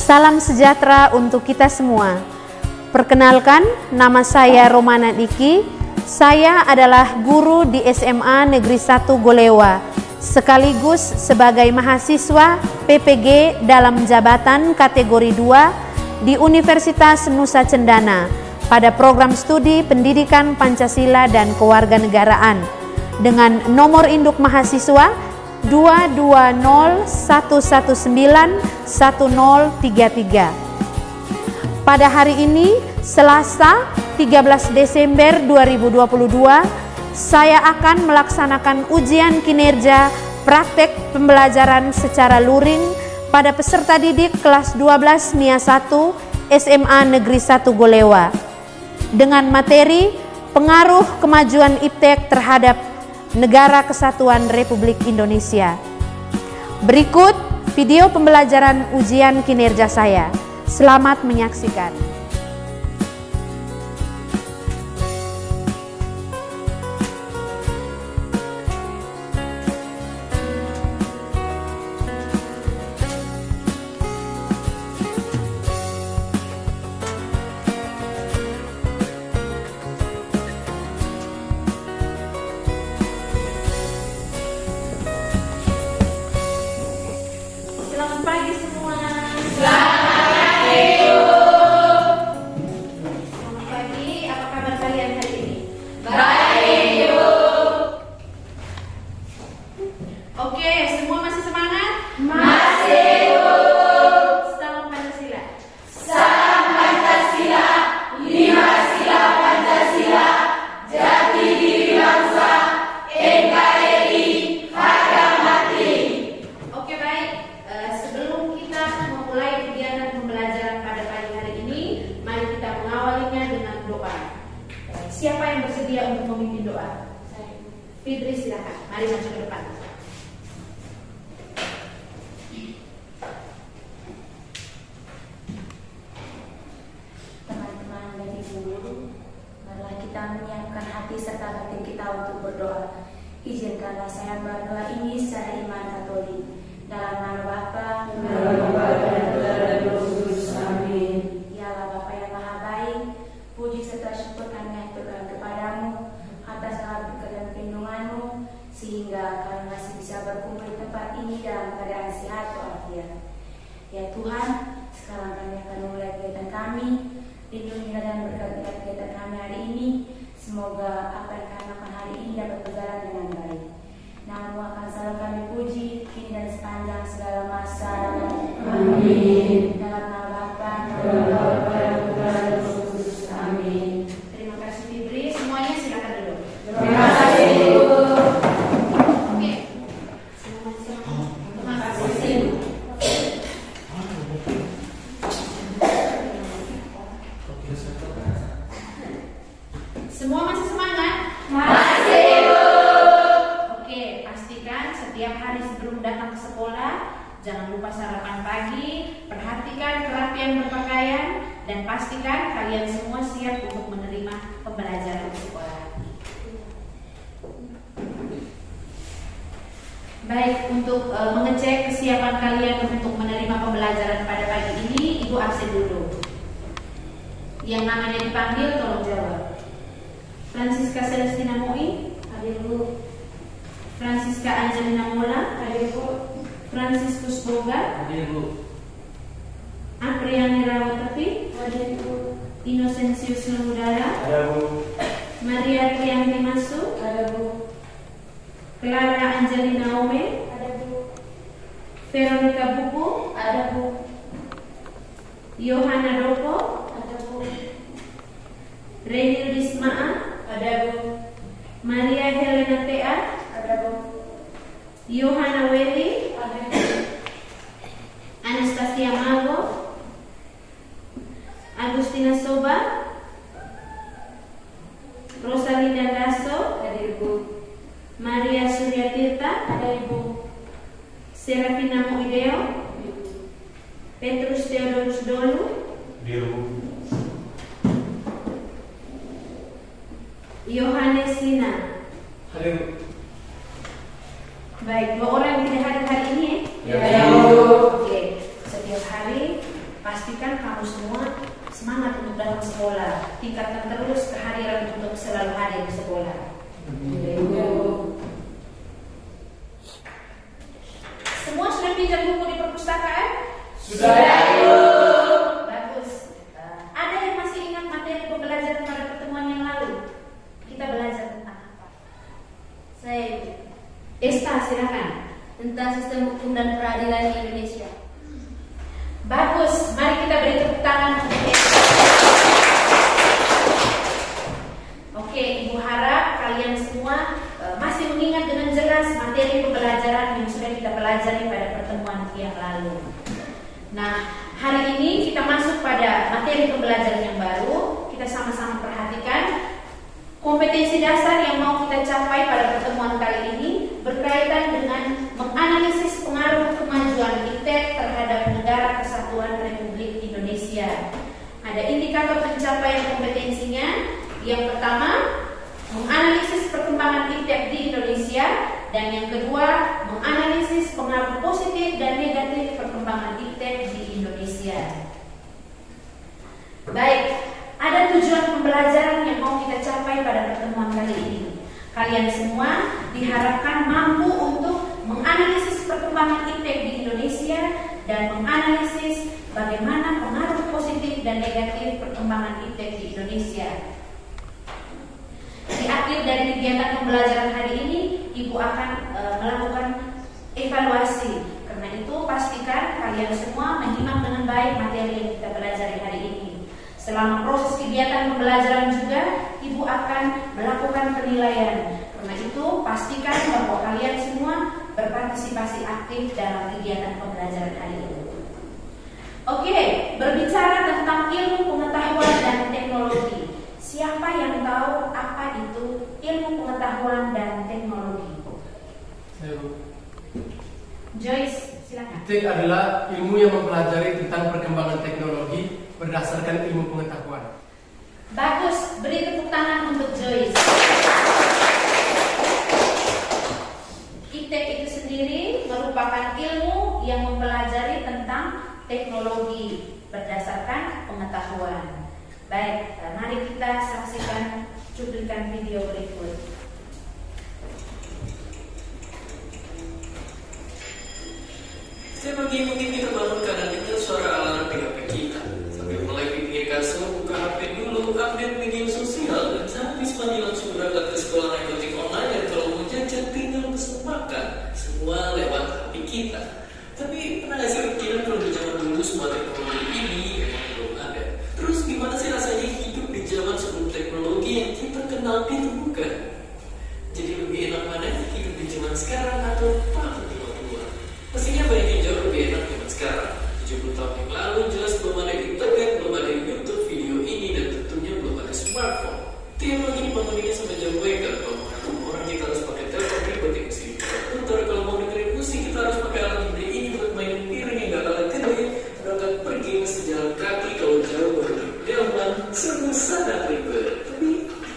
Salam sejahtera untuk kita semua. Perkenalkan, nama saya Romana Diki. Saya adalah guru di SMA Negeri 1 Golewa, sekaligus sebagai mahasiswa PPG dalam jabatan kategori 2 di Universitas Nusa Cendana pada program studi Pendidikan Pancasila dan Kewarganegaraan dengan nomor induk mahasiswa 22011911033. Pada hari ini, Selasa 13 Desember 2022, saya akan melaksanakan ujian kinerja praktek pembelajaran secara luring pada peserta didik kelas 12 MIA 1 SMA Negeri 1 Golewa dengan materi pengaruh kemajuan iptek terhadap Negara Kesatuan Republik Indonesia. Berikut video pembelajaran ujian kinerja saya. Selamat menyaksikan. Selamat pagi semua. Selamat pagi, apa kabar kalian hari ini? Baik, Bu. Oke, semua masih semangat? Masih, Bu. Salam Pancasila. Salam Pancasila, 5 sila Pancasila, jati diri bangsa, NKRI, harga mati. Oke, baik. Sebelum kita memulai kegiatan pembelajaran pada pagi hari ini, mari kita mengawalinya dengan doa. Siapa yang bersedia untuk memimpin doa? Fitri, silakan. Mari maju ke depan. Teman-teman dan ibu guru, marilah kita menyiapkan hati serta batin kita untuk berdoa. Izinkanlah saya berdoa ini secara iman Katolik. Dalam nama Bapa, dan Roh Kudus. Amin. Ya Allah Bapa yang Maha Baik, puji serta syukur kami haturkan kepadamu atas segala berkat dan perlindunganmu, sehingga kami masih bisa berkumpul di tempat ini dalam keadaan sehat walafiat. Ya Tuhan, sekarang kami akan memulai kegiatan kami. Lindungilah dan berkati kegiatan kami hari ini. Semoga apa yang kami lakukan hari ini dapat berjalan dengan baik. Nama-Mu akan selalu kami puji, kini dan sepanjang segala masa. Amin. Dalam nama Bapa, dan Roh Kudus. Amin. Terima kasih Fitri. Semuanya silakan duduk. Terima kasih, Bu. Oke. Semua masih semangat? Terima kasih. Semua masih semangat? Masih, Bu. Oke, pastikan setiap hari sebelum datang ke sekolah, jangan lupa sarapan pagi, perhatikan kerapian berpakaian, dan pastikan kalian semua siap untuk menerima pembelajaran di sekolah. Baik, untuk mengecek kesiapan kalian untuk menerima pembelajaran pada pagi ini, Ibu absen dulu. Yang namanya dipanggil tolong jawab. Francisca Celestina Moi, hadir Bu. Francisca Angelina Mola, hadir Bu. Franciscus Boga, Hadir, Bu. Apriani Rawatapi, hadir Bu. Inocensius Lemudara, Ada, Bu. Maria Trianti Masu, ada Bu, Clara Angelina Ome, ada Bu, Veronica Buku, ada Bu, Yohana Doko, ada Bu, Renil Dismaa, ada Bu, Maria Helena Tea, ada Bu, Yohana Welly, ada Bu, Anastasia Mago, Agustina Soba, Rosalinda Daso, hadir Bu, Maria Suryatirta, ada Ibu, Serafina Moideo, Petrus Theodorus Dolu, Hadir, Bu. Yohanes Lina. Hadir, Bu. Baik, 2 orang yang tidak hadir hari ini Ya, Bu. Oke, setiap hari kamu semua semangat untuk datang sekolah. Tingkatkan terus kehadiran untuk selalu hadir di sekolah. Semua sudah pinjam buku di perpustakaan? Sudah, Ibu. Bagus. Ada yang masih ingat materi pembelajaran pada pertemuan yang lalu? Kita belajar tentang apa? Saya Ibu. Esta, silakan. Tentang sistem hukum dan peradilan di Indonesia. Bagus. Mari kita beri tepuk tangan untuk Esta. Oke, Ibu harap kalian semua masih mengingat dengan jelas materi pembelajaran yang sudah kita pelajari pada pertemuan yang lalu. Nah, hari ini kita masuk pada materi pembelajaran yang baru. Kita sama-sama perhatikan kompetensi dasar yang mau kita capai pada pertemuan kali ini berkaitan dengan menganalisis pengaruh kemajuan IPTEK terhadap Negara Kesatuan Republik Indonesia. Ada indikator pencapaian kompetensinya. Yang pertama, menganalisis perkembangan IPTEK di Indonesia, dan yang kedua, menganalisis pengaruh positif dan negatif perkembangan IPTEK di Indonesia. Baik, ada tujuan pembelajaran yang mau kita capai pada pertemuan kali ini. Kalian semua diharapkan mampu untuk menganalisis perkembangan IPTEK di Indonesia dan menganalisis bagaimana pengaruh positif dan negatif perkembangan IPTEK di Indonesia. Di akhir dari kegiatan pembelajaran hari ini, Ibu akan melakukan evaluasi. Karena itu, pastikan kalian semua menyimak dengan baik materi yang kita pelajari hari ini. Selama proses kegiatan pembelajaran juga, Ibu akan melakukan penilaian. Karena itu, pastikan bahwa kalian semua berpartisipasi aktif dalam kegiatan pembelajaran hari ini. Oke, berbicara tentang ilmu pengetahuan dan teknologi. Siapa yang tahu apa itu ilmu pengetahuan dan teknologi? Saya, Bu. Joyce, silakan. IPTEK adalah ilmu yang mempelajari tentang perkembangan teknologi berdasarkan ilmu pengetahuan. Bagus, beri tepuk tangan untuk Joyce. IPTEK itu sendiri merupakan ilmu yang mempelajari tentang teknologi berdasarkan pengetahuan. Baik, mari kita saksikan cuplikan video berikut. Setiap pagi mungkin kita bangun kadang dengar suara alarm di HP kita. Sambil mulai pikir kasur, buka HP dulu, update media sosial, dan habis mandi langsung berangkat ke sekolah naik ojek online. Dan kalau mau jajan tinggal pesan makan, semua lewat HP kita. Tapi pernah nggak sih kepikiran kalau di zaman dulu semua teknologi ini emang belum ada? Terus gimana sih rasanya hidup di zaman sebelum teknologi yang kita kenal ditemukan? Jadi lebih enak mana hidup di zaman sekarang atau takut di waktu tua? Pastinya banyak yang jauh lebih enak zaman sekarang. 70 tahun yang lalu jelas belum ada internet, belum ada YouTube video ini, dan tentunya belum ada smartphone. Tiap pagi dibanguninnya sampai jam waker. Kalau mau ketemu orang kita harus pakai telepon ribet yang mesti diputar. Kalau mau dengerin musik kita harus pakai alat gede ini buat main piring yang gak kalah gede. Berangkat pergi mesti jalan kaki, kalau jauh baru berjalan. Semua sangat ribet. Tapi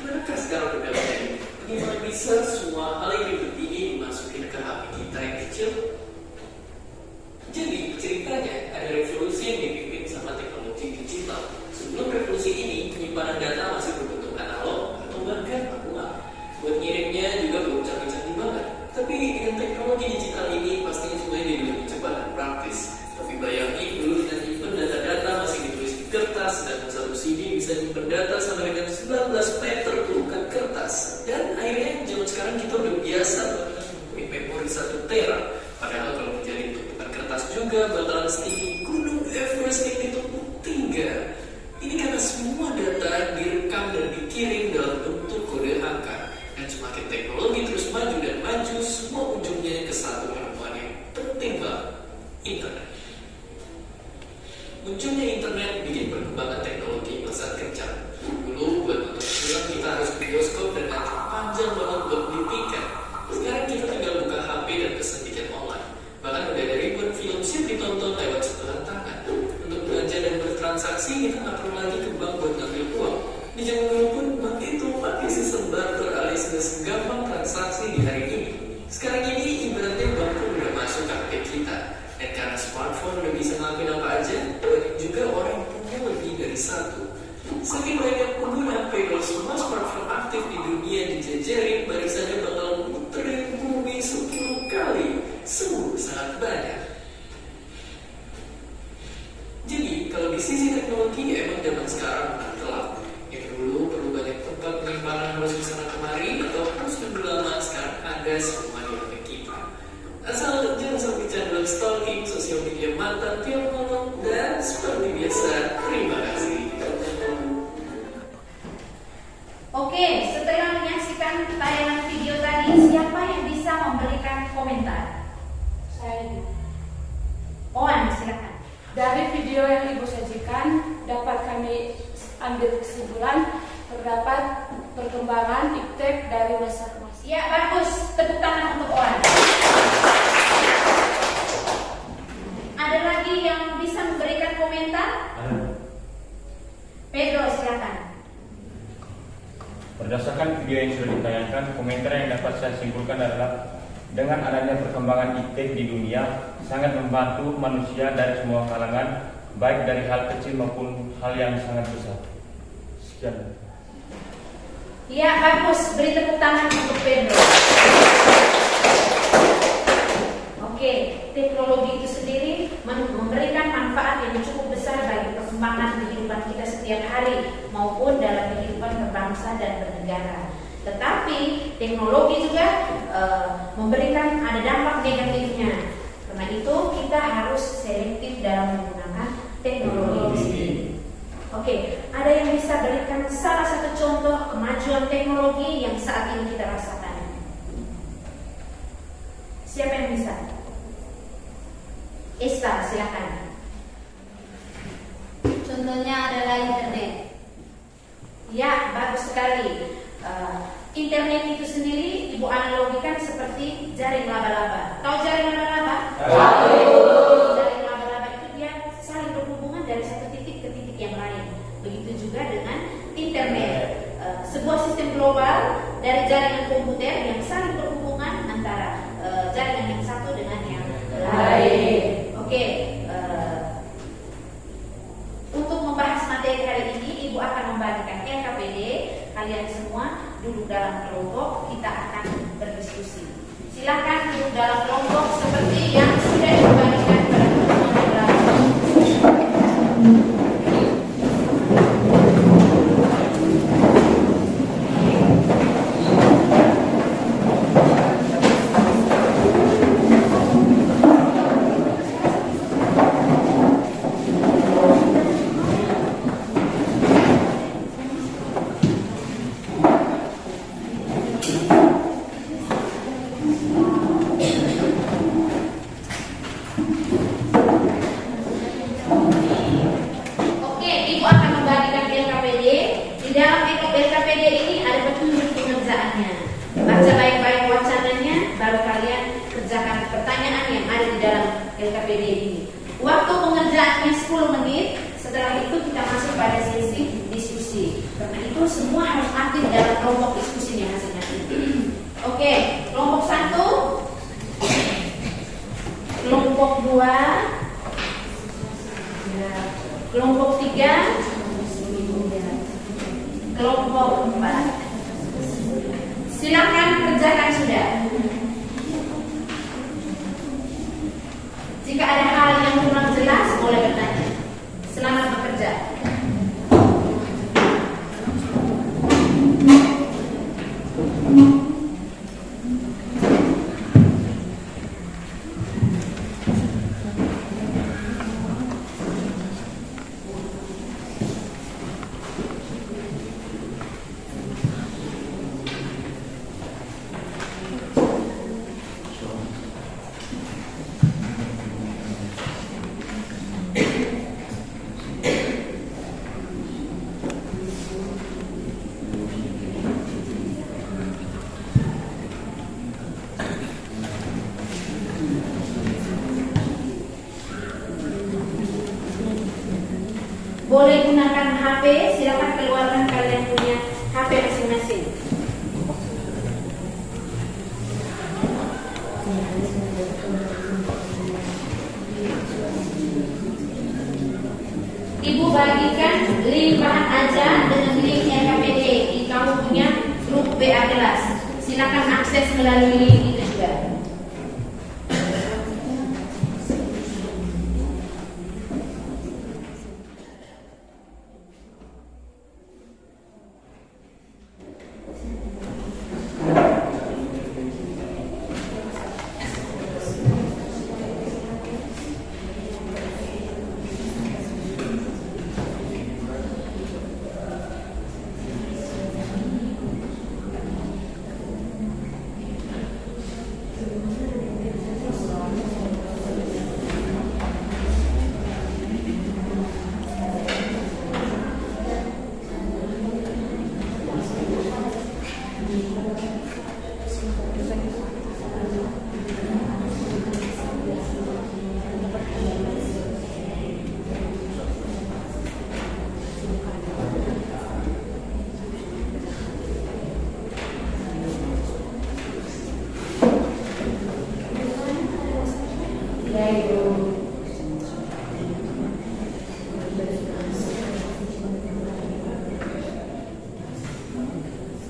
manakah sekarang bedanya ini? Bagaimana bisa semua hal yang ribet ini dimasukin ke HP kita yang kecil? Jadi ceritanya ada revolusi yang dipimpin sama teknologi digital. Sebelum revolusi ini, penyimpanan data masih berbentuk analog atau bahkan manual. Buat ngirimnya juga belum canggih-canggih banget. Tapi dengan teknologi digital ini pastinya semuanya jadi lebih cepat dan praktis. Tapi bayangin dulu kita nyimpen data-data masih ditulis di kertas, dan satu CD bisa nyimpen data sampai dengan 19 meter pelukan kertas. Dan akhirnya zaman sekarang kita udah biasa mempunyai memori 1 tera. Padahal kalau menjadi tumpukan kertas juga bakalan setinggi gunung Everest yang ditumpuk 3. Ini karena semua data direkam dan dikirim dalam bentuk kode angka. Dan semakin teknologi terus maju dan maju, semua ujungnya ke satu penemuan yang penting banget, internet. Munculnya internet bikin perkembangan teknologi sangat kencang. Dulu buat nonton film kita harus ke bioskop dan antri panjang banget buat beli tiket. Sekarang kita tinggal buka HP dan pesen tiket online. Bahkan udah ada ribuan film siap ditonton lewat sentuhan tangan. Untuk belanja dan bertransaksi kita nggak perlu lagi ke bank buat ngambil uang. Di zaman dulu pun bank itu pakai sistem barter alias sudah segampang transaksi di hari ini. Sekarang ini ibaratnya bank pun udah masuk ke HP kita. Dan karena smartphone udah bisa ngelakuin apa aja, banyak juga orang yang punya 1. Saking banyak pengguna HP dan semua smartphone aktif di dunia dijajarin, barisannya bakal muterin bumi 10 kali. Sungguh sangat banyak. Jadi, kalau di sisi teknologi emang zaman sekarang bukan gelap. Yang dulu perlu banyak tempat penyimpanan harus di sana kemari atau harus nunggu lama, sekarang ada semua di HP kita. Asal jangan sampai canduan stalking, sosial media mantan tiap malam, dan seperti biasa, terima kasih. Oke, setelah menyaksikan tayangan video tadi, siapa yang bisa memberikan komentar? Saya. Oan, silakan. Dari video yang Ibu sajikan dapat kami ambil kesimpulan terdapat perkembangan iptek dari masa ke masa. Ya, bagus. Tepuk tangan untuk Oan. Ada lagi yang bisa memberikan komentar? Pedro, silakan. Berdasarkan video yang sudah ditayangkan, komentar yang dapat saya simpulkan adalah dengan adanya perkembangan iptek di dunia sangat membantu manusia dari semua kalangan, baik dari hal kecil maupun hal yang sangat besar. Sekian. Ya, bagus. Beri tepuk tangan untuk Pedro. Oke, teknologi itu sendiri memberikan manfaat yang cukup besar bagi perkembangan kehidupan kita setiap hari maupun dalam kehidupan berbangsa dan bernegara. Tetapi teknologi juga memberikan ada dampak negatifnya. Karena itu kita harus selektif dalam menggunakan teknologi ini. Oke, ada yang bisa berikan salah satu contoh kemajuan teknologi yang saat ini kita rasakan? Siapa yang bisa? Esta, silakan. Contohnya adalah internet. Ya, bagus sekali. Internet itu sendiri Ibu analogikan seperti jaring laba-laba. Tahu jaring laba-laba? Tahu. Jaring laba-laba itu dia saling berhubungan dari satu titik ke titik yang lain. Begitu juga dengan internet. Sebuah sistem global dari jaringan komputer yang saling berhubungan antara jaringan yang satu dengan yang lain. Oke. Untuk membahas materi hari ini, Ibu akan membagikan LKPD. Kalian semua duduk dalam kelompok, kita akan berdiskusi. Silakan duduk dalam kelompok seperti yang sudah dibagikan pada pertemuan yang lalu. Kelompok 3, kelompok 4. Silakan kerjakan sudah. Jika ada hal yang kurang jelas, boleh bertanya. Selamat bekerja. Boleh gunakan HP, silakan keluarkan kalian punya HP masing-masing. Ibu bagikan memberikan link bahan ajar dengan link RKPD di kamu punya grup WA kelas. Silakan akses melalui link itu juga.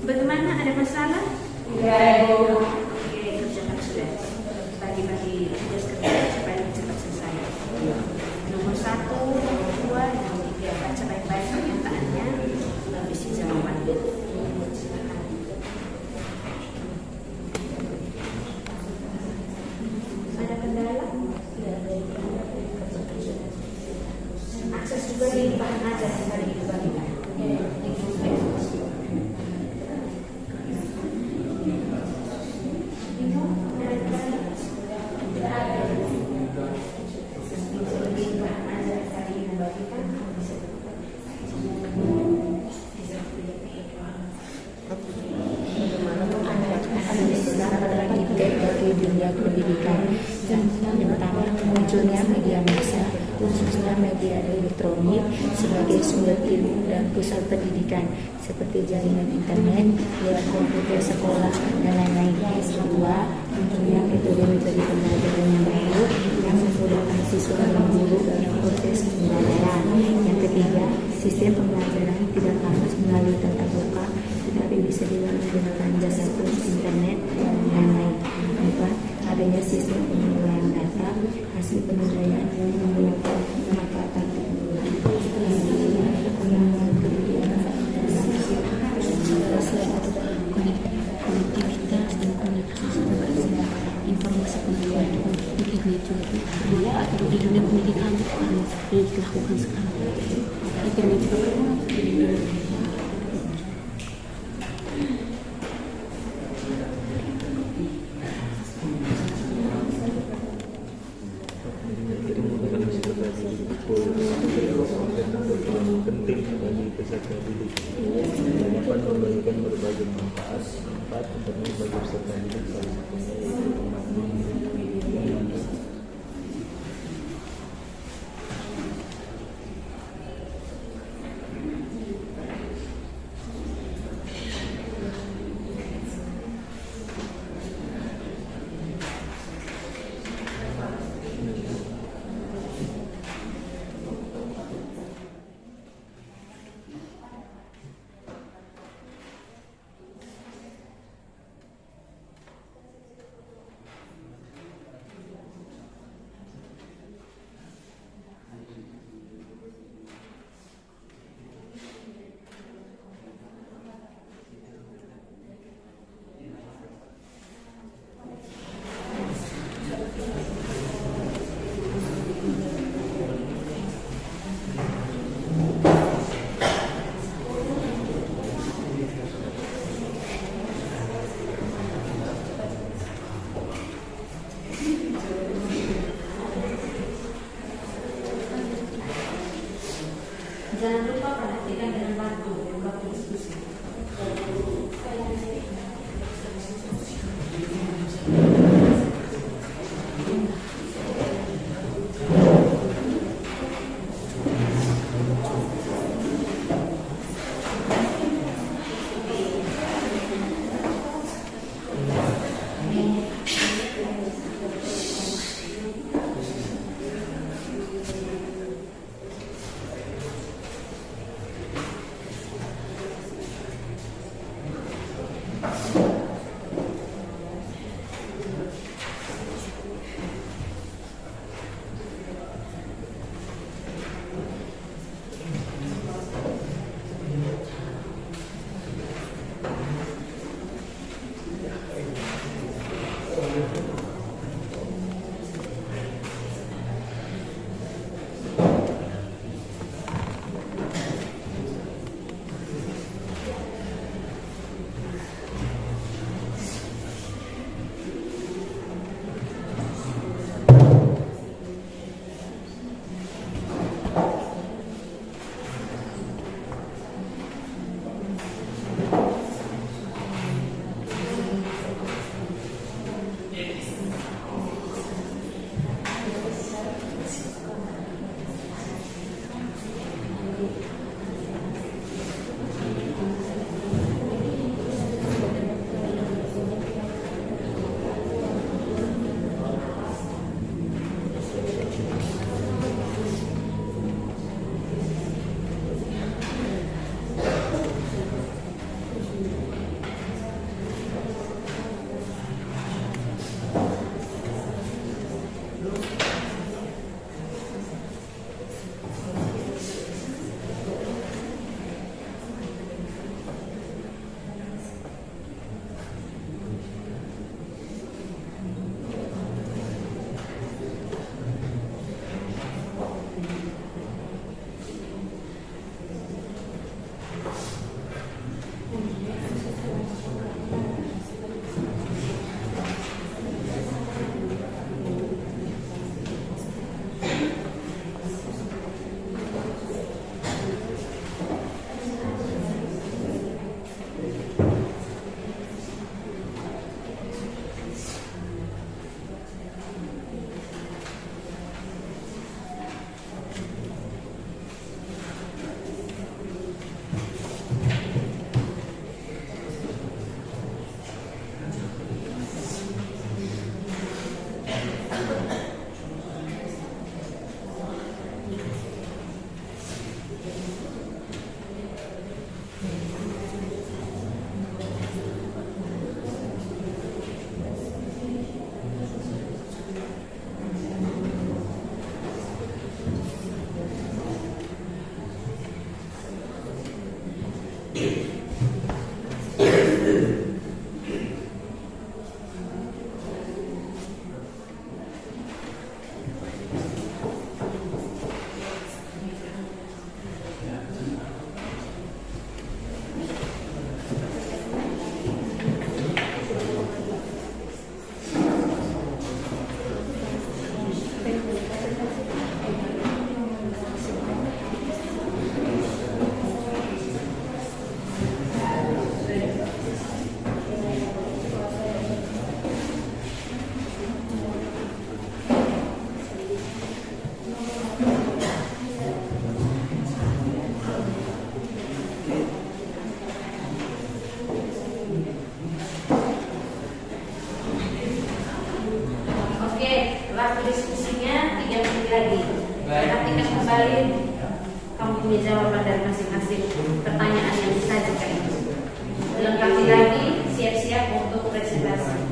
Bagaimana, ada masalah? Ya, Ibu. Oke, kerjakan sudah. Bagi-bagi tugas kerja supaya cepat selesai. Nomor 1, nomor 2, nomor 3. Baca baik-baik pernyataannya, lalu isi jawabannya. Silakan. Ada kendala? Akses juga di bahan ajar yang tadi dibagikan. Di grup Facebook. Bagi dunia pendidikan dan tentang munculnya media massa, khususnya media elektronik sebagai sumber ilmu dan pusat pendidikan seperti jaringan internet, lewat komputer sekolah dan lain-lain. Kedua, munculnya metode-metode pembelajaran yang baru yang memudahkan siswa dan guru dalam proses pembelajaran. Yang ketiga, sistem pembelajaran tidak harus melalui tatap muka, tetapi bisa menggunakan jasa tools internet dan lain-lain. Empat, adanya sistem pengelolaan data hasil penilaian yang menggunakan pemanfaatan teknologi. Konektivitas dan koneksi informasi pengetahuan internet juga atau di dunia pendidikan yang dilakukan sekarang. Internet juga berguna di dunia pendidikan. penting bagi peserta didik. Dapat memberikan berbagai manfaat untuk bagi peserta didik, salah satunya yaitu Waktu diskusinya 3 menit lagi. Perhatikan kembali, kamu punya jawaban dari masing-masing pertanyaan yang disajikan itu. Lengkapi lagi, siap-siap untuk presentasi.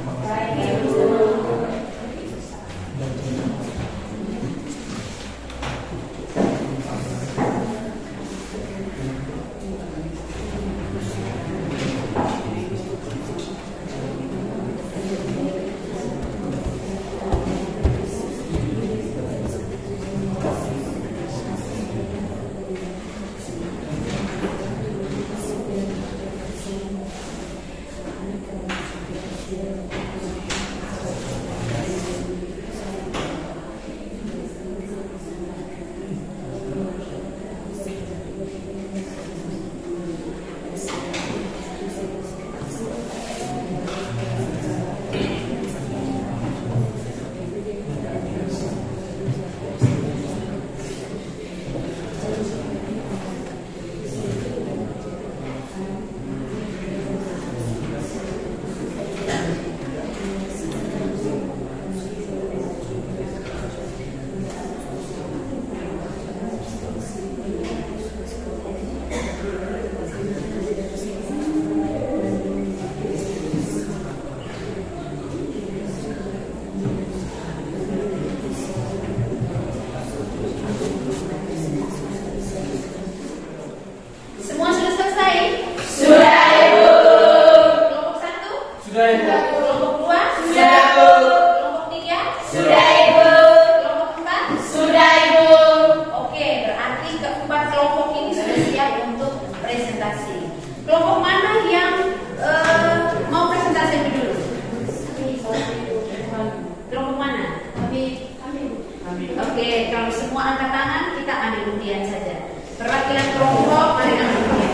Oke, kalau semua angkat tangan, kita ambil undian saja. Perwakilan kelompok, mari ambil undian.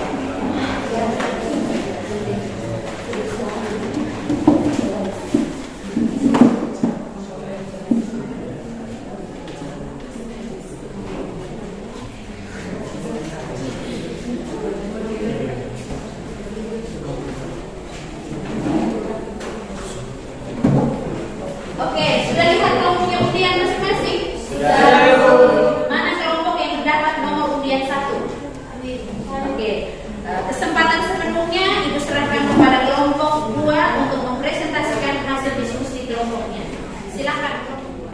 Oke, sudah lihat kelompoknya undian masing-masing? Mana kelompok yang mendapat nomor undian 1? Oke, kesempatan sepenuhnya Ibu serahkan kepada kelompok 2 untuk mempresentasikan hasil diskusi kelompoknya. Silakan kelompok 2.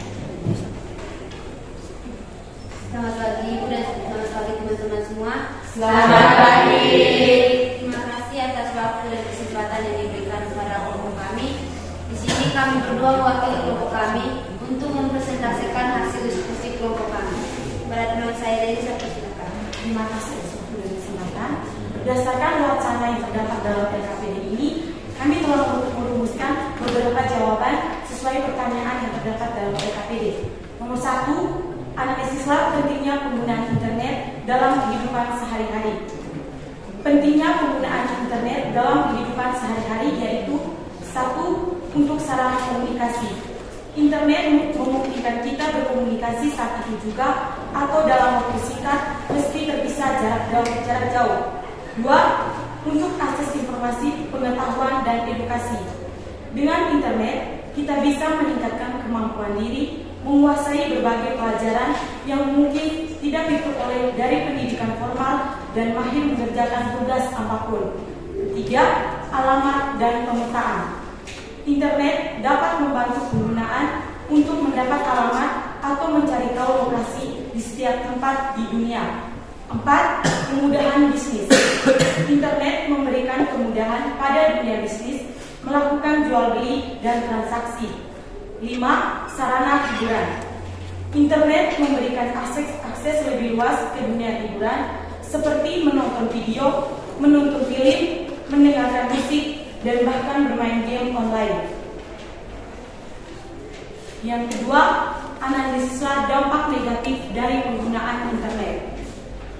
Selamat pagi Ibu dan selamat pagi teman-teman semua. Selamat pagi. Terima kasih atas waktu dan kesempatan yang diberikan kepada kelompok kami. Di sini kami berdua mewakili kelompok kami untuk mempresentasikan hasil diskusi kelompok kami. Pada teman saya dari saya persilakan. Terima kasih sudah kesempatan. Berdasarkan wacana yang terdapat dalam LKPD ini, kami telah merumuskan beberapa jawaban sesuai pertanyaan yang terdapat dalam LKPD. Nomor 1, analisislah pentingnya penggunaan internet dalam kehidupan sehari-hari. Pentingnya penggunaan internet dalam kehidupan sehari-hari yaitu 1. Untuk sarana komunikasi. Internet memungkinkan kita berkomunikasi saat itu juga atau dalam waktu singkat meski terpisah jarak jauh. 2. Untuk akses informasi, pengetahuan, dan edukasi. Dengan internet, kita bisa meningkatkan kemampuan diri, menguasai berbagai pelajaran yang mungkin tidak diperoleh dari pendidikan formal dan mahir mengerjakan tugas apapun. 3. Alamat dan pemetaan. Internet dapat membantu penggunaan untuk mendapat alamat atau mencari tahu lokasi di setiap tempat di dunia. 4. Kemudahan bisnis. Internet memberikan kemudahan pada dunia bisnis melakukan jual beli dan transaksi. 5. Sarana hiburan. Internet memberikan akses lebih luas ke dunia hiburan seperti menonton video, menonton film, mendengarkan musik, dan bahkan bermain game online. Yang kedua, analisislah dampak negatif dari penggunaan internet.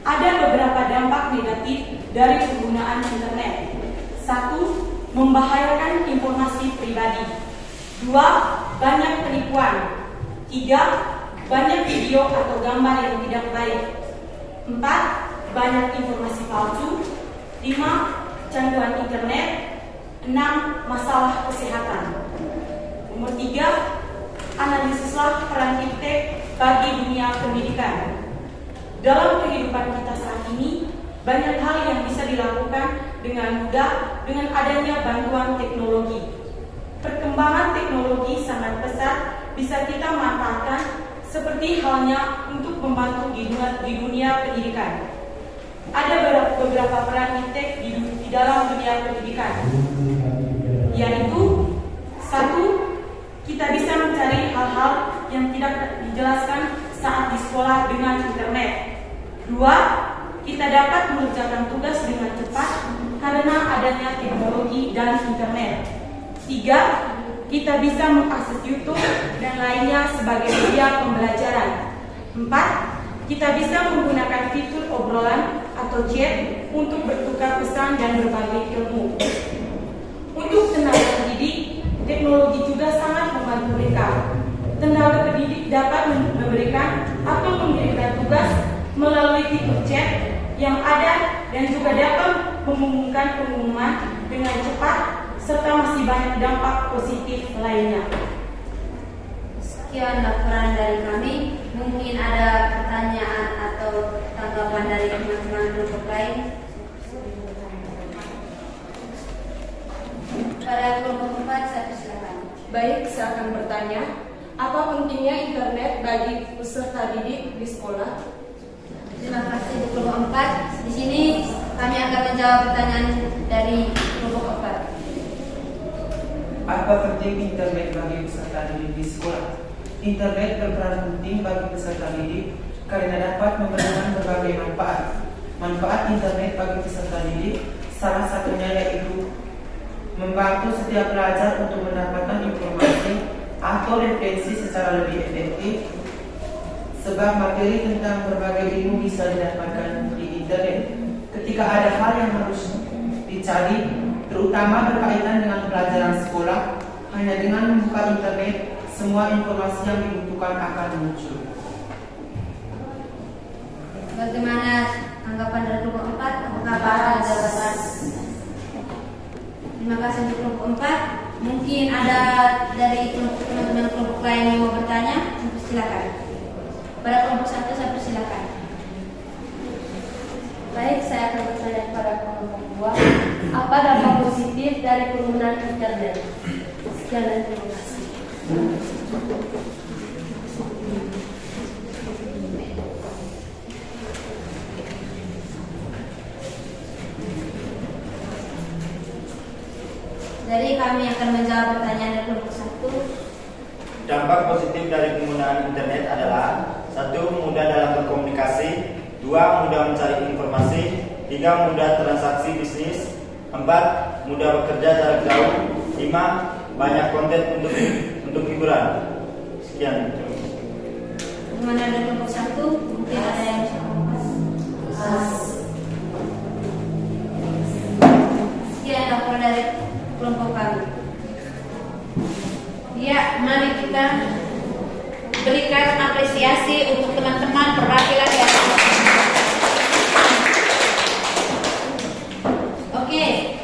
Ada beberapa dampak negatif dari penggunaan internet. 1. Membahayakan informasi pribadi. 2. Banyak penipuan. 3. Banyak video atau gambar yang tidak baik. 4. Banyak informasi palsu. 5. Canduan internet. 6. Masalah kesehatan. Nomor 3. Analisislah peran iptek bagi dunia pendidikan. Dalam kehidupan kita saat ini, banyak hal yang bisa dilakukan dengan mudah dengan adanya bantuan teknologi. Perkembangan teknologi sangat pesat bisa kita manfaatkan seperti halnya untuk membantu di dunia pendidikan. Ada beberapa peran iptek di dalam dunia pendidikan, yaitu 1. Kita bisa mencari hal-hal yang tidak dijelaskan saat di sekolah dengan internet. 2. Kita dapat mengerjakan tugas dengan cepat karena adanya teknologi dan internet. 3. Kita bisa mengakses YouTube dan lainnya sebagai media pembelajaran. 4. Kita bisa menggunakan fitur obrolan atau chat untuk bertukar pesan dan berbagi ilmu. Untuk tenaga pendidik, teknologi juga sangat membantu mereka. Tenaga pendidik dapat memberikan atau mengirimkan tugas melalui fitur chat yang ada dan juga dapat mengumumkan pengumuman dengan cepat serta masih banyak dampak positif lainnya. Sekian laporan dari kami. Mungkin ada pertanyaan atau tanggapan dari teman-teman kelompok lain. Pada kelompok 4, saya silakan. Baik, saya akan bertanya, apa pentingnya internet bagi peserta didik di sekolah? Terima kasih di kelompok 4. Di sini kami akan menjawab pertanyaan dari kelompok 4. Apa penting internet bagi peserta didik di sekolah? Internet berperan penting bagi peserta didik karena dapat memberikan berbagai manfaat. Manfaat internet bagi peserta didik salah satunya yaitu membantu setiap pelajar untuk mendapatkan informasi atau referensi secara lebih efektif, sebab materi tentang berbagai ilmu bisa didapatkan di internet. Ketika ada hal yang harus dicari, terutama berkaitan dengan pelajaran sekolah, hanya dengan membuka internet, semua informasi yang dibutuhkan akan muncul. Bagaimana tanggapan dari kelompok 4? Apakah ada jawaban? Terima kasih untuk kelompok 4. Mungkin ada dari teman-teman kelompok lain yang mau bertanya, silakan. Pada kelompok 1, saya persilakan. Baik, saya akan bertanya kepada kelompok 2. Apa dampak positif dari penggunaan internet? Sekian dan terima kasih. Jadi kami akan menjawab pertanyaan dari kelompok 1. Dampak positif dari penggunaan internet adalah 1. Mudah dalam berkomunikasi, 2. Mudah mencari informasi, 3. Mudah transaksi bisnis. 4. Mudah bekerja jarak jauh. 5. Banyak konten untuk hiburan. Sekian. Bagaimana dari kelompok 1? Mungkin ada yang bisa membahas. Sekian laporan dari kelompok kami. Ya, mari kita berikan apresiasi untuk teman-teman perwakilan yang Oke,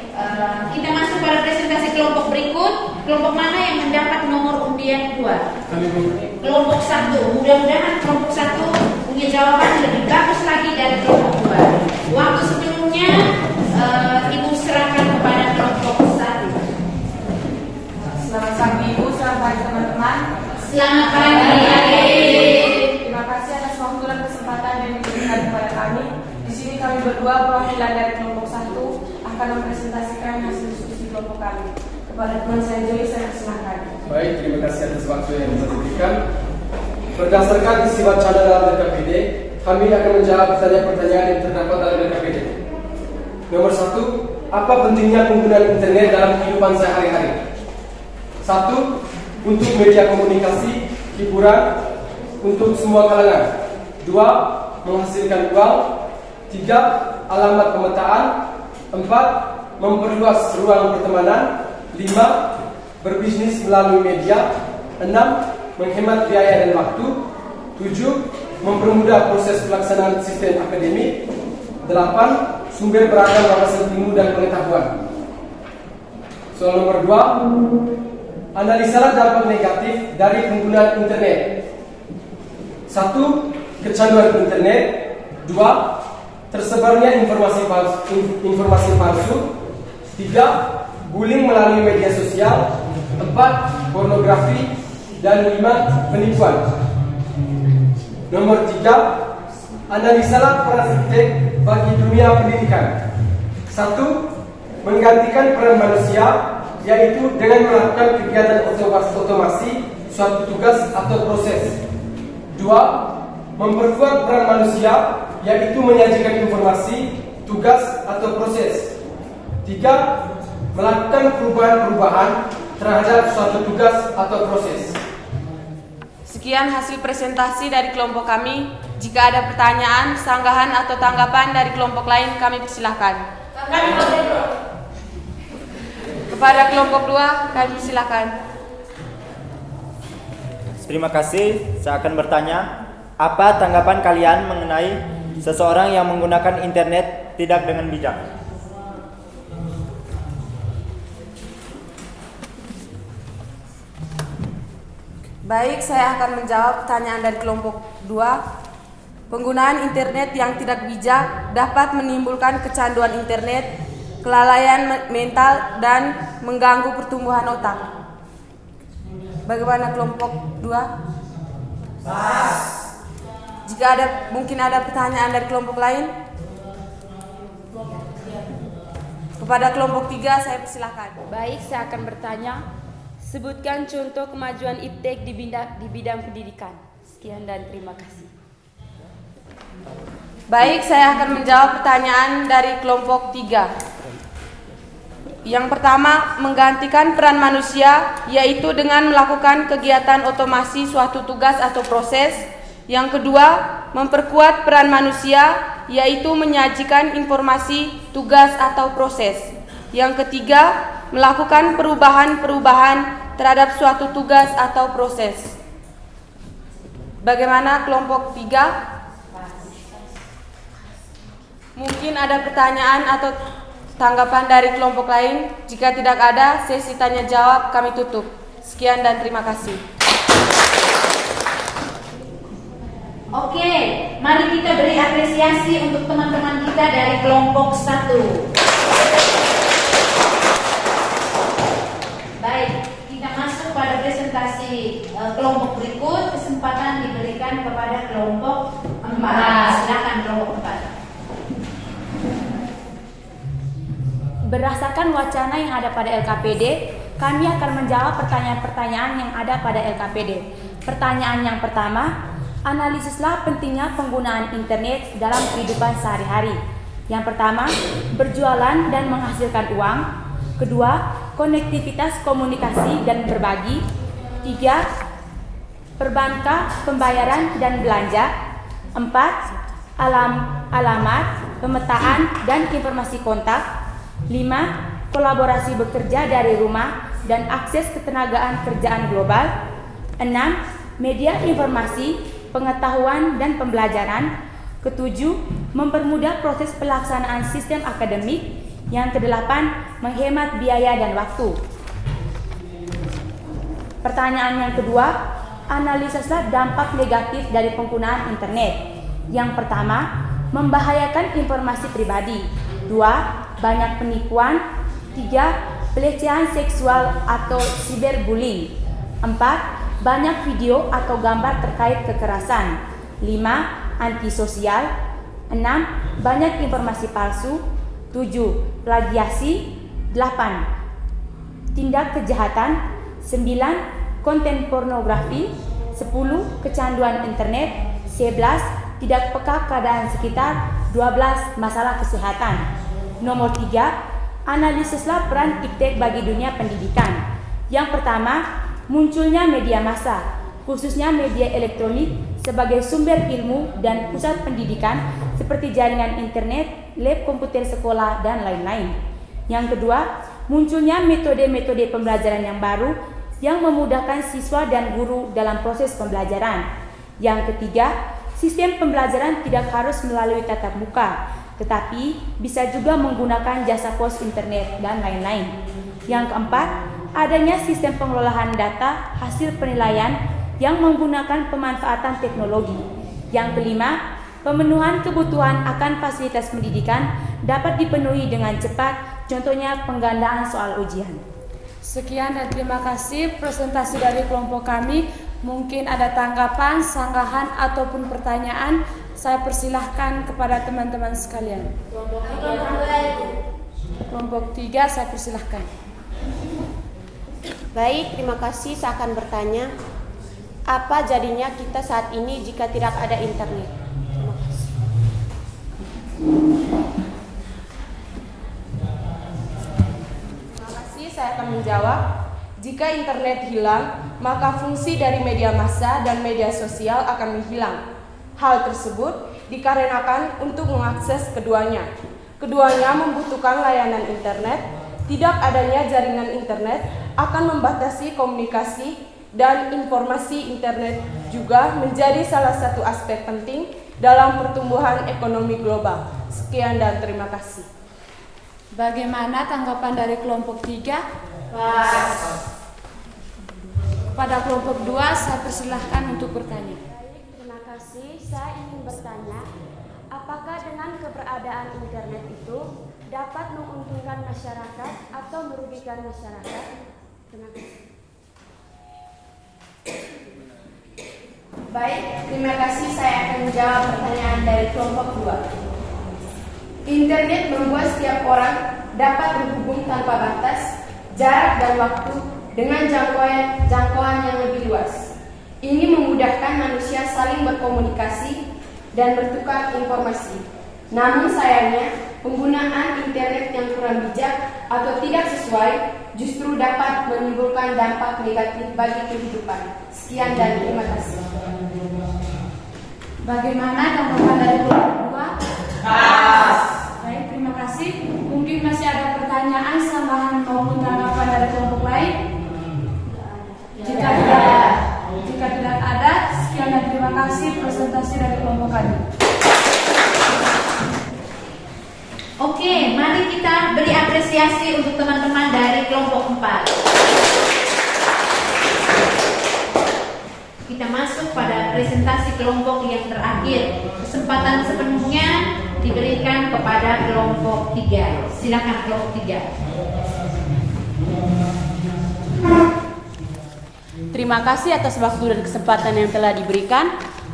kita masuk pada presentasi kelompok berikut. Kelompok mana yang mendapat nomor undian 2? Kelompok 1. Mudah-mudahan kelompok 1 punya jawaban lebih bagus lagi dari kelompok 2. Waktu sebelumnya Ibu serahkan kepada kelompok 1. Selamat pagi Ibu, selamat pagi teman-teman. Selamat pagi. Terima kasih atas waktu dan kesempatan yang diberikan kepada kami. Di sini kami berdua perwakilan dari kelompok 1 akan mempresentasikan hasil diskusi kelompok kami. Kepada teman saya Joy, saya persilakan. Baik, terima kasih atas waktu yang bisa diberikan. Berdasarkan isi wacana dalam LKPD, kami akan menjawab pertanyaan-pertanyaan yang terdapat dalam LKPD. Nomor 1, apa pentingnya penggunaan internet dalam kehidupan sehari-hari? 1. Untuk media komunikasi, hiburan, untuk semua kalangan. 2. Menghasilkan uang. 3. Alamat pemetaan. 4. Memperluas ruang pertemanan. 5. Berbisnis melalui media. 6. Menghemat biaya dan waktu. 7. Mempermudah proses pelaksanaan sistem akademik. 8. Sumber beragam wawasan ilmu dan pengetahuan. Soal nomor 2, analisalah dampak negatif dari penggunaan internet. 1. Kecanduan internet. 2. Tersebarnya informasi palsu. 3. Bullying melalui media sosial. 4. Pornografi. Dan 5. Penipuan. Nomor 3, analisalah peran iptek bagi dunia pendidikan. 1. Menggantikan peran manusia, yaitu dengan melakukan kegiatan otomasi suatu tugas atau proses. 2. Memperkuat peran manusia, yaitu menyajikan informasi, tugas atau proses. 3. Melakukan perubahan-perubahan terhadap suatu tugas atau proses. Sekian hasil presentasi dari kelompok kami. Jika ada pertanyaan, sanggahan atau tanggapan dari kelompok lain, kami persilahkan. Kepada kelompok 2, kami persilahkan. Terima kasih. Saya akan bertanya, apa tanggapan kalian mengenai seseorang yang menggunakan internet tidak dengan bijak? Baik, saya akan menjawab pertanyaan dari kelompok 2. Penggunaan internet yang tidak bijak dapat menimbulkan kecanduan internet, kelalaian mental, dan mengganggu pertumbuhan otak. Bagaimana kelompok 2? Jika mungkin ada pertanyaan dari kelompok lain? Kepada kelompok 3, saya persilakan. Baik, saya akan bertanya. Sebutkan contoh kemajuan iptek di bidang pendidikan. Sekian dan terima kasih. Baik, saya akan menjawab pertanyaan dari kelompok 3. Yang pertama, menggantikan peran manusia, yaitu dengan melakukan kegiatan otomasi suatu tugas atau proses. Yang kedua, memperkuat peran manusia, yaitu menyajikan informasi, tugas atau proses. Yang ketiga, melakukan perubahan-perubahan terhadap suatu tugas atau proses. Bagaimana kelompok 3? Mungkin ada pertanyaan atau tanggapan dari kelompok lain. Jika tidak ada, sesi tanya jawab kami tutup. Sekian dan terima kasih. Oke, mari kita beri apresiasi untuk teman-teman kita dari kelompok 1. Baik, kita masuk pada presentasi kelompok berikut. Kesempatan diberikan kepada kelompok 4. Silakan kelompok 4. Berdasarkan wacana yang ada pada LKPD, kami akan menjawab pertanyaan-pertanyaan yang ada pada LKPD. Pertanyaan yang pertama, analisislah pentingnya penggunaan internet dalam kehidupan sehari-hari. Yang pertama, berjualan dan menghasilkan uang. Kedua, konektivitas komunikasi dan berbagi. 3, perbankan, pembayaran dan belanja. 4, alamat, pemetaan dan informasi kontak. 5, kolaborasi bekerja dari rumah dan akses ketenagaan kerjaan global. 6, media informasi, pengetahuan dan pembelajaran. Ketujuh, mempermudah proses pelaksanaan sistem akademik. Yang kedelapan, menghemat biaya dan waktu. Pertanyaan yang kedua, analisislah dampak negatif dari penggunaan internet. Yang pertama, membahayakan informasi pribadi. 2, banyak penipuan. 3, pelecehan seksual atau cyberbullying. 4, banyak video atau gambar terkait kekerasan. 5, antisosial. 6, banyak informasi palsu. 7, plagiasi. 8, tindak kejahatan. 9, konten pornografi. 10, kecanduan internet. 11, tidak peka keadaan sekitar. 12, masalah kesehatan. Nomor 3, analisislah peran iptek bagi dunia pendidikan. Yang pertama, munculnya media massa, khususnya media elektronik sebagai sumber ilmu dan pusat pendidikan seperti jaringan internet, lab komputer sekolah, dan lain-lain. Yang kedua, munculnya metode-metode pembelajaran yang baru yang memudahkan siswa dan guru dalam proses pembelajaran. Yang ketiga, sistem pembelajaran tidak harus melalui tatap muka, tetapi bisa juga menggunakan jasa pos internet dan lain-lain. Yang keempat, adanya sistem pengelolaan data hasil penilaian yang menggunakan pemanfaatan teknologi. Yang kelima, pemenuhan kebutuhan akan fasilitas pendidikan dapat dipenuhi dengan cepat, contohnya penggandaan soal ujian. Sekian dan terima kasih presentasi dari kelompok kami. Mungkin ada tanggapan, sanggahan, ataupun pertanyaan. Saya persilahkan kepada teman-teman sekalian. Kelompok 3, saya persilahkan. Baik, terima kasih. Saya akan bertanya, apa jadinya kita saat ini jika tidak ada internet? Terima kasih. Terima kasih, saya akan menjawab. Jika internet hilang, maka fungsi dari media massa dan media sosial akan menghilang. Hal tersebut dikarenakan untuk mengakses keduanya. Keduanya membutuhkan layanan internet. Tidak adanya jaringan internet akan membatasi komunikasi, dan informasi internet juga menjadi salah satu aspek penting dalam pertumbuhan ekonomi global. Sekian dan terima kasih. Bagaimana tanggapan dari kelompok 3? Pada kelompok 2, saya persilahkan untuk bertanya. Baik, terima kasih. Saya ingin bertanya, apakah dengan keberadaan internet itu dapat menguntungkan masyarakat atau merugikan masyarakat? Terima kasih. Baik, terima kasih. Saya akan menjawab pertanyaan dari kelompok 2. Internet membuat setiap orang dapat berhubung tanpa batas, jarak dan waktu dengan jangkauan yang lebih luas. Ini memudahkan manusia saling berkomunikasi dan bertukar informasi. Namun sayangnya, penggunaan internet yang kurang bijak atau tidak sesuai justru dapat menimbulkan dampak negatif bagi kehidupan. Sekian dan terima kasih. Bagaimana tanggapan dari kelompok 2? Baik, terima kasih. Mungkin masih ada pertanyaan, tambahan maupun tanggapan dari kelompok lain? Jika tidak ada, sekian dan terima kasih presentasi dari kelompok kami. Oke, mari kita beri apresiasi untuk teman-teman dari kelompok 4. Kita masuk pada presentasi kelompok yang terakhir. Kesempatan sepenuhnya diberikan kepada kelompok 3. Silakan kelompok 3. Terima kasih atas waktu dan kesempatan yang telah diberikan.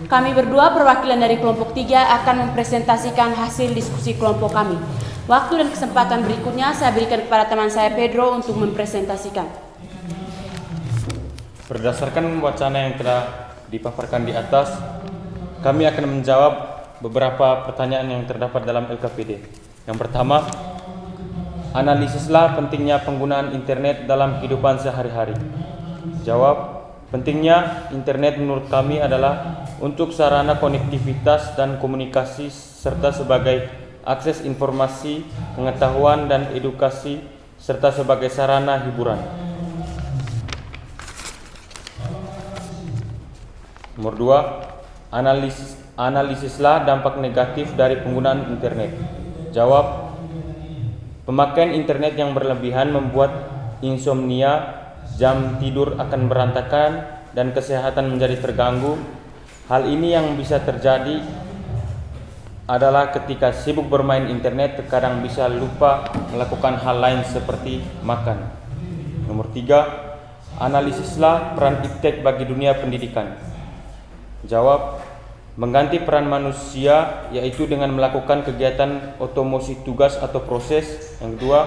Kami berdua perwakilan dari kelompok 3 akan mempresentasikan hasil diskusi kelompok kami. Waktu dan kesempatan berikutnya saya berikan kepada teman saya Pedro untuk mempresentasikan. Berdasarkan wacana yang telah dipaparkan di atas, kami akan menjawab beberapa pertanyaan yang terdapat dalam LKPD. Yang pertama, analisislah pentingnya penggunaan internet dalam kehidupan sehari-hari. Jawab, pentingnya internet menurut kami adalah untuk sarana konektivitas dan komunikasi serta sebagai akses informasi, pengetahuan dan edukasi serta sebagai sarana hiburan. Nomor 2, analisislah dampak negatif dari penggunaan internet. Jawab, pemakaian internet yang berlebihan membuat insomnia, jam tidur akan berantakan, dan kesehatan menjadi terganggu. Hal ini yang bisa terjadi adalah ketika sibuk bermain internet, terkadang bisa lupa melakukan hal lain seperti makan. Nomor 3, analisislah peran iptek bagi dunia pendidikan. Jawab, mengganti peran manusia yaitu dengan melakukan kegiatan otomosi tugas atau proses. Yang kedua,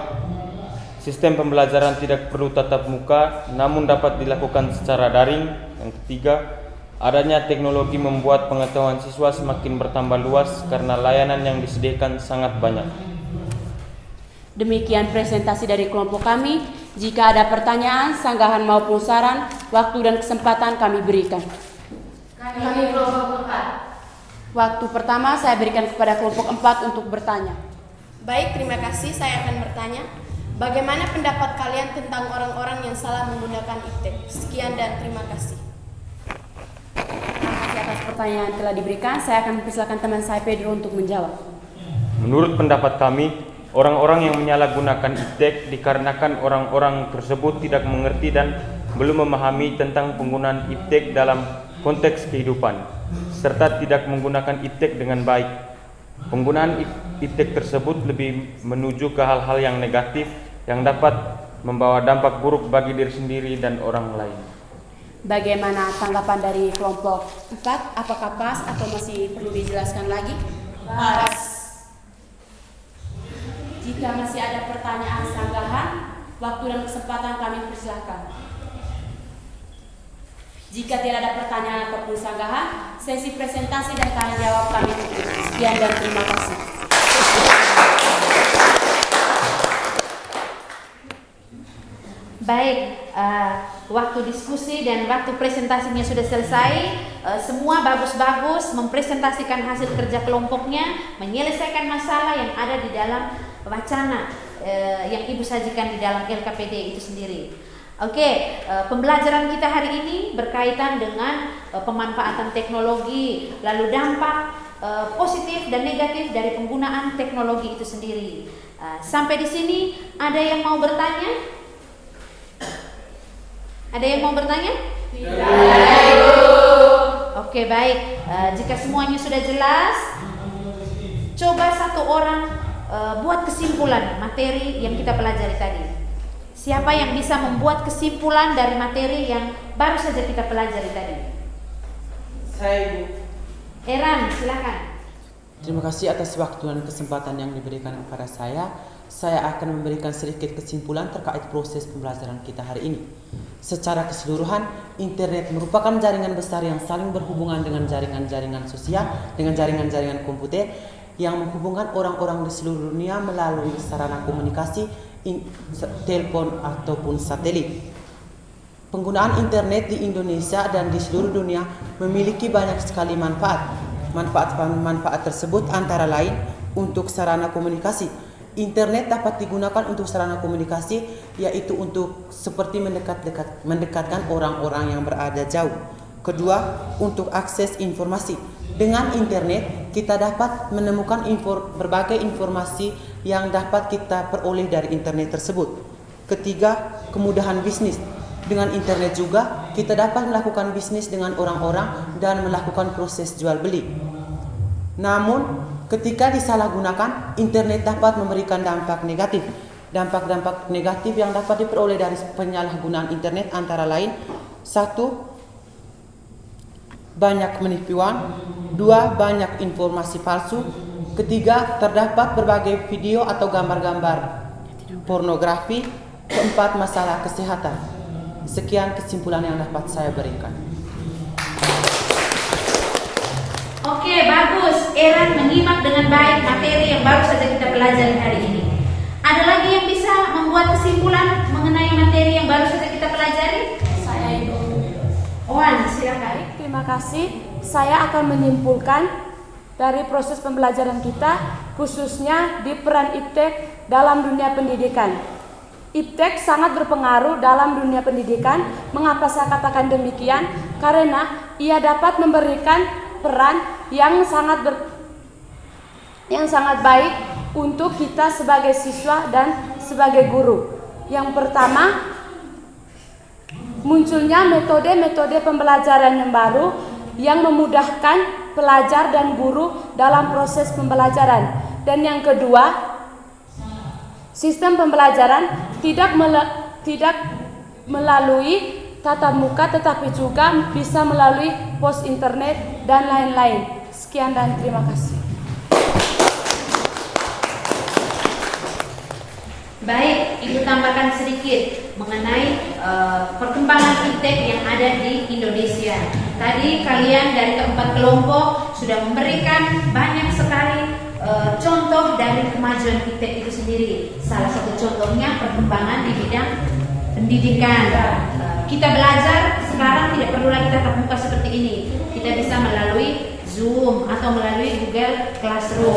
sistem pembelajaran tidak perlu tatap muka namun dapat dilakukan secara daring. Yang ketiga, adanya teknologi membuat pengetahuan siswa semakin bertambah luas karena layanan yang disediakan sangat banyak. Demikian presentasi dari kelompok kami. Jika ada pertanyaan, sanggahan maupun saran, waktu dan kesempatan kami berikan. Kami kelompok 4. Waktu pertama saya berikan kepada kelompok 4 untuk bertanya. Baik, terima kasih. Saya akan bertanya. Bagaimana pendapat kalian tentang orang-orang yang salah menggunakan iptek? Sekian dan terima kasih. Terima kasih atas pertanyaan yang telah diberikan. Saya akan mempersilakan teman saya Pedro untuk menjawab. Menurut pendapat kami, orang-orang yang menyalahgunakan iptek dikarenakan orang-orang tersebut tidak mengerti dan belum memahami tentang penggunaan iptek dalam konteks kehidupan, serta tidak menggunakan iptek dengan baik. Penggunaan iptek tersebut lebih menuju ke hal-hal yang negatif yang dapat membawa dampak buruk bagi diri sendiri dan orang lain. Bagaimana tanggapan dari kelompok 4? Apakah pas atau masih perlu dijelaskan lagi? Pas. Jika masih ada pertanyaan sanggahan, waktu dan kesempatan kami persilahkan. Jika tidak ada pertanyaan ataupun sanggahan, sesi presentasi dan tanya jawab kami tutup. Sekian dan terima kasih. Baik, waktu diskusi dan waktu presentasinya sudah selesai. Semua bagus-bagus mempresentasikan hasil kerja kelompoknya, menyelesaikan masalah yang ada di dalam wacana yang Ibu sajikan di dalam LKPD itu sendiri. Oke, pembelajaran kita hari ini berkaitan dengan pemanfaatan teknologi, lalu dampak positif dan negatif dari penggunaan teknologi itu sendiri. Sampai di sini ada yang mau bertanya? Ada yang mau bertanya? Tidak. Oke, baik. Jika semuanya sudah jelas, coba satu orang buat kesimpulan materi yang kita pelajari tadi. Siapa yang bisa membuat kesimpulan dari materi yang baru saja kita pelajari tadi? Saya, Ibu. Eran, silakan. Terima kasih atas waktu dan kesempatan yang diberikan kepada saya. Saya akan memberikan sedikit kesimpulan terkait proses pembelajaran kita hari ini. Secara keseluruhan, internet merupakan jaringan besar yang saling berhubungan dengan jaringan-jaringan sosial, dengan jaringan-jaringan komputer yang menghubungkan orang-orang di seluruh dunia melalui sarana komunikasi, telepon ataupun satelit. Penggunaan internet di Indonesia dan di seluruh dunia memiliki banyak sekali manfaat. Manfaat tersebut antara lain untuk sarana komunikasi. Internet dapat digunakan untuk sarana komunikasi, yaitu untuk seperti mendekatkan orang-orang yang berada jauh. Kedua, untuk akses informasi. Dengan internet, kita dapat menemukan berbagai informasi yang dapat kita peroleh dari internet tersebut. Ketiga, kemudahan bisnis. Dengan internet juga, kita dapat melakukan bisnis dengan orang-orang dan melakukan proses jual beli. Namun, ketika disalahgunakan, internet dapat memberikan dampak negatif. Dampak-dampak negatif yang dapat diperoleh dari penyalahgunaan internet antara lain: 1. Banyak penipuan. 2. Banyak informasi palsu. 3. Terdapat berbagai video atau gambar-gambar pornografi. 4. Masalah kesehatan. Sekian kesimpulan yang dapat saya berikan. Oke, Oke, bagus. Eran menyimak dengan baik materi yang baru saja kita pelajari hari ini. Ada lagi yang bisa membuat kesimpulan mengenai materi yang baru saja kita pelajari? Saya Ibu. Oan, silakan. Terima kasih. Saya akan menyimpulkan dari proses pembelajaran kita, khususnya di peran iptek dalam dunia pendidikan. Iptek sangat berpengaruh dalam dunia pendidikan. Mengapa saya katakan demikian? Karena ia dapat memberikan peran yang sangat baik untuk kita sebagai siswa dan sebagai guru. Yang pertama, munculnya metode-metode pembelajaran yang baru yang memudahkan pelajar dan guru dalam proses pembelajaran. Dan yang kedua, sistem pembelajaran tidak melalui tatap muka, tetapi juga bisa melalui pos internet dan lain-lain. Sekian dan terima kasih. Baik, Ibu tambahkan sedikit mengenai perkembangan iptek yang ada di Indonesia. Tadi kalian dari keempat kelompok sudah memberikan banyak sekali contoh dari kemajuan iptek itu sendiri. Salah satu contohnya perkembangan di bidang pendidikan. Kita belajar sekarang tidak perlu lagi tatap muka seperti ini. Kita bisa melalui Zoom atau melalui Google Classroom.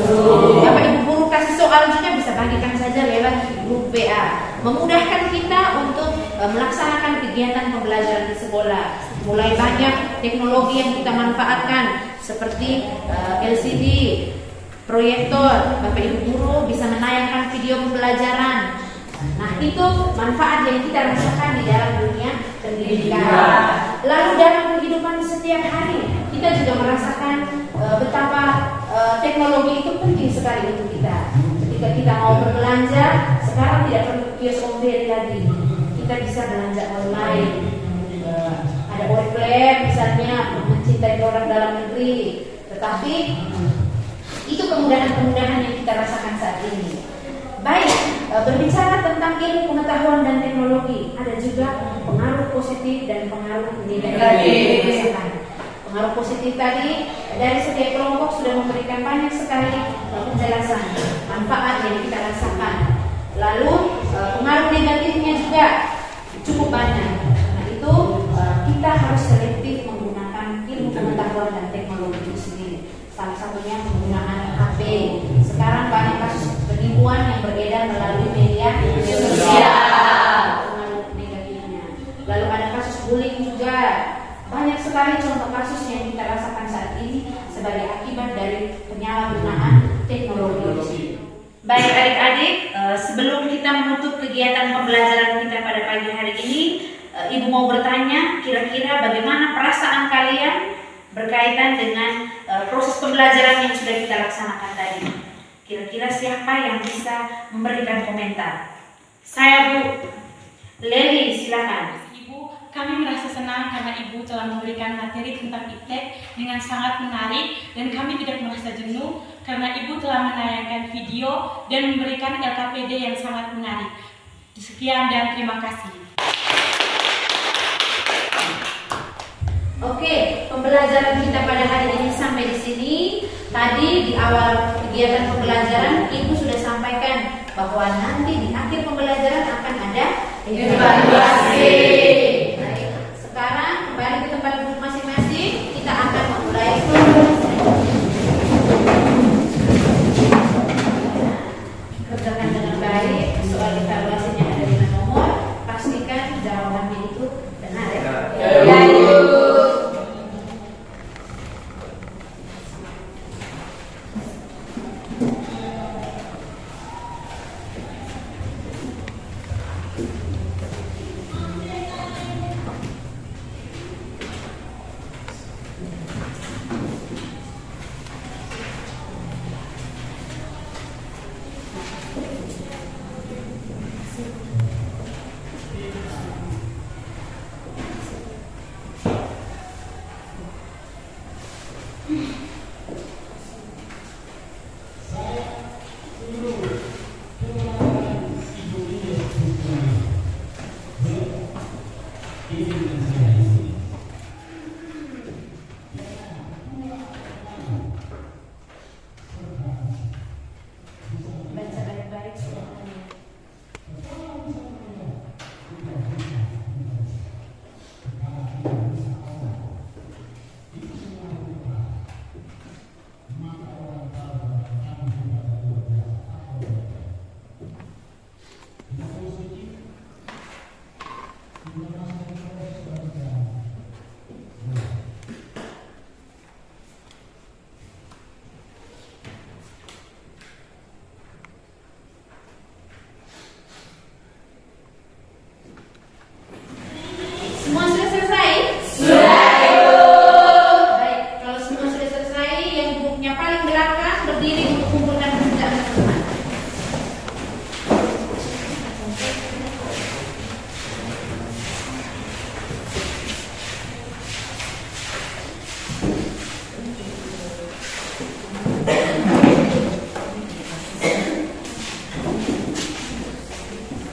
Bapak Ibu guru kasih soal juga bisa bagikan saja lewat grup WA. Memudahkan kita untuk melaksanakan kegiatan pembelajaran di sekolah. Mulai banyak teknologi yang kita manfaatkan seperti LCD, proyektor. Bapak Ibu guru bisa menayangkan video pembelajaran. Nah, itu manfaat yang kita rasakan di dalam dunia pendidikan. Lalu dalam kehidupan setiap hari kita juga merasakan betapa teknologi itu penting sekali untuk kita. Ketika kita mau berbelanja, sekarang tidak perlu kios ombel lagi. Kita bisa belanja online. Ada Oriflame misalnya mencintai produk dalam negeri. Tetapi itu kemudahan-kemudahan yang kita rasakan saat ini. Baik, berbicara tentang ilmu pengetahuan dan teknologi, ada juga pengaruh positif dan pengaruh negatif. Pengaruh positif tadi dari setiap kelompok sudah memberikan banyak sekali penjelasan manfaat yang kita rasakan. Lalu pengaruh negatifnya juga cukup banyak. Nah itu kita harus selektif menggunakan ilmu pengetahuan dan teknologi itu sendiri. Salah satunya penggunaan HP. Sekarang banyak kasus penipuan yang beredar melalui media sosial. Pengaruh negatifnya. Lalu ada kasus bullying juga. Banyak sekali contoh kasus yang kita rasakan saat ini sebagai akibat dari penyalahgunaan teknologi. Baik adik-adik, sebelum kita menutup kegiatan pembelajaran kita pada pagi hari ini, Ibu mau bertanya, kira-kira bagaimana perasaan kalian berkaitan dengan proses pembelajaran yang sudah kita laksanakan tadi? Kira-kira siapa yang bisa memberikan komentar? Saya Bu. Leli, silakan. Kami merasa senang karena Ibu telah memberikan materi tentang iptek dengan sangat menarik dan kami tidak merasa jenuh karena Ibu telah menayangkan video dan memberikan LKPD yang sangat menarik. Sekian dan terima kasih. Oke, pembelajaran kita pada hari ini sampai di sini. Tadi di awal kegiatan pembelajaran Ibu sudah sampaikan bahwa nanti di akhir pembelajaran akan ada evaluasi. Sekarang kembali ke tempat duduk masing-masing. Kita akan memulai kerjakan dengan baik. Soal evaluasinya ada 5 nomor. Pastikan jawabannya itu benar ya. Ya.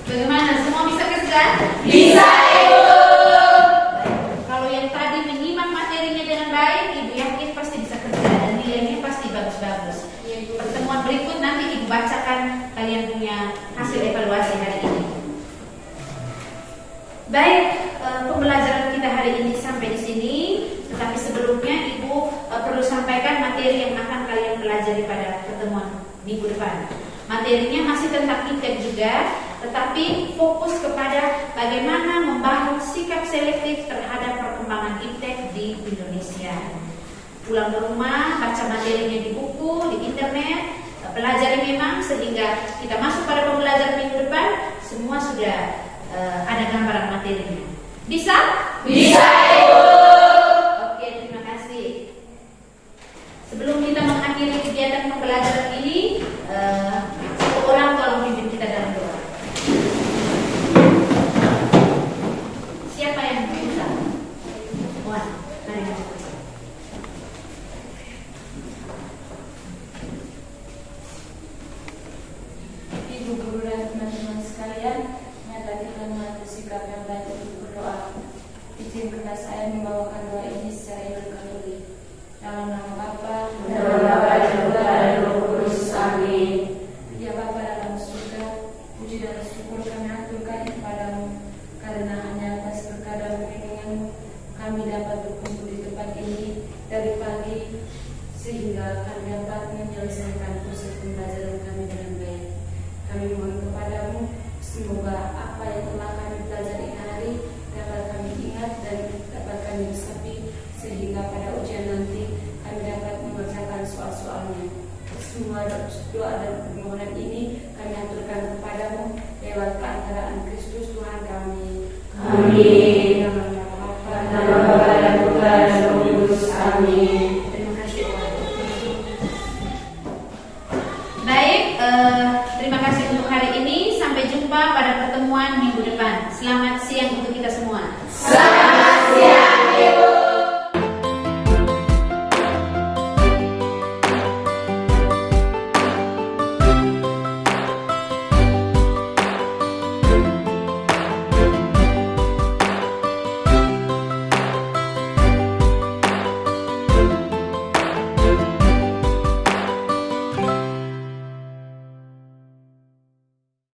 Bagaimana? Semua bisa kerja? Bisa, Ibu. Kalau yang tadi menyimak materinya dengan baik, Ibu yakin pasti bisa kerja dan nilainya pasti bagus-bagus. Pertemuan berikut nanti Ibu bacakan kalian punya hasil evaluasi hari ini. Baik, pembelajaran kita hari ini sampai di sini. Tetapi sebelumnya Ibu perlu sampaikan materi yang akan kalian pelajari pada pertemuan minggu depan. Materinya masih tentang ITEK juga, tetapi fokus kepada bagaimana membangun sikap selektif terhadap perkembangan ITEK di Indonesia. Pulang ke rumah, baca materinya di buku, di internet, pelajari memang sehingga kita masuk pada pembelajaran minggu depan semua sudah ada gambaran materinya. Bisa? Bisa, Ibu. Oke, terima kasih. Sebelum kita mengakhiri kegiatan pembelajaran ini, satu orang tolong pimpin kita dalam doa. Siapa yang bisa? Wah, mari kita. Ibu guru dan teman-teman sekalian, nyata kita mengatur sikap yang baik untuk berdoa. Izinkanlah saya membawakan doa ini secara Katolik. Dalam nama Bapa, dalam Bapa dan Putra dan Roh Kudus. Amin. Ya Bapa dalam surga, puji dan syukur kami aturkan kepadamu, karena hanya atas berkat dan perlindunganmu kami dapat berkumpul di tempat ini dari pagi sehingga kami dapat menyelesaikan proses pembelajaran kami dengan baik. Kami mohon kepadamu, semoga apa yang telah kami pelajari hari dapat kami ingat dan dapat kami resapi, sehingga pada ujian nanti kami dapat mengerjakan soal-soalnya. Semua doa dan permohonan ini kami aturkan kepadamu lewat perantaraan Kristus Tuhan kami. Amin. Nama Bapa dan Putra dan Roh Kudus. Amin. Terima kasih. Baik, terima kasih untuk hari ini. Sampai jumpa pada pertemuan minggu depan. Selamat siang.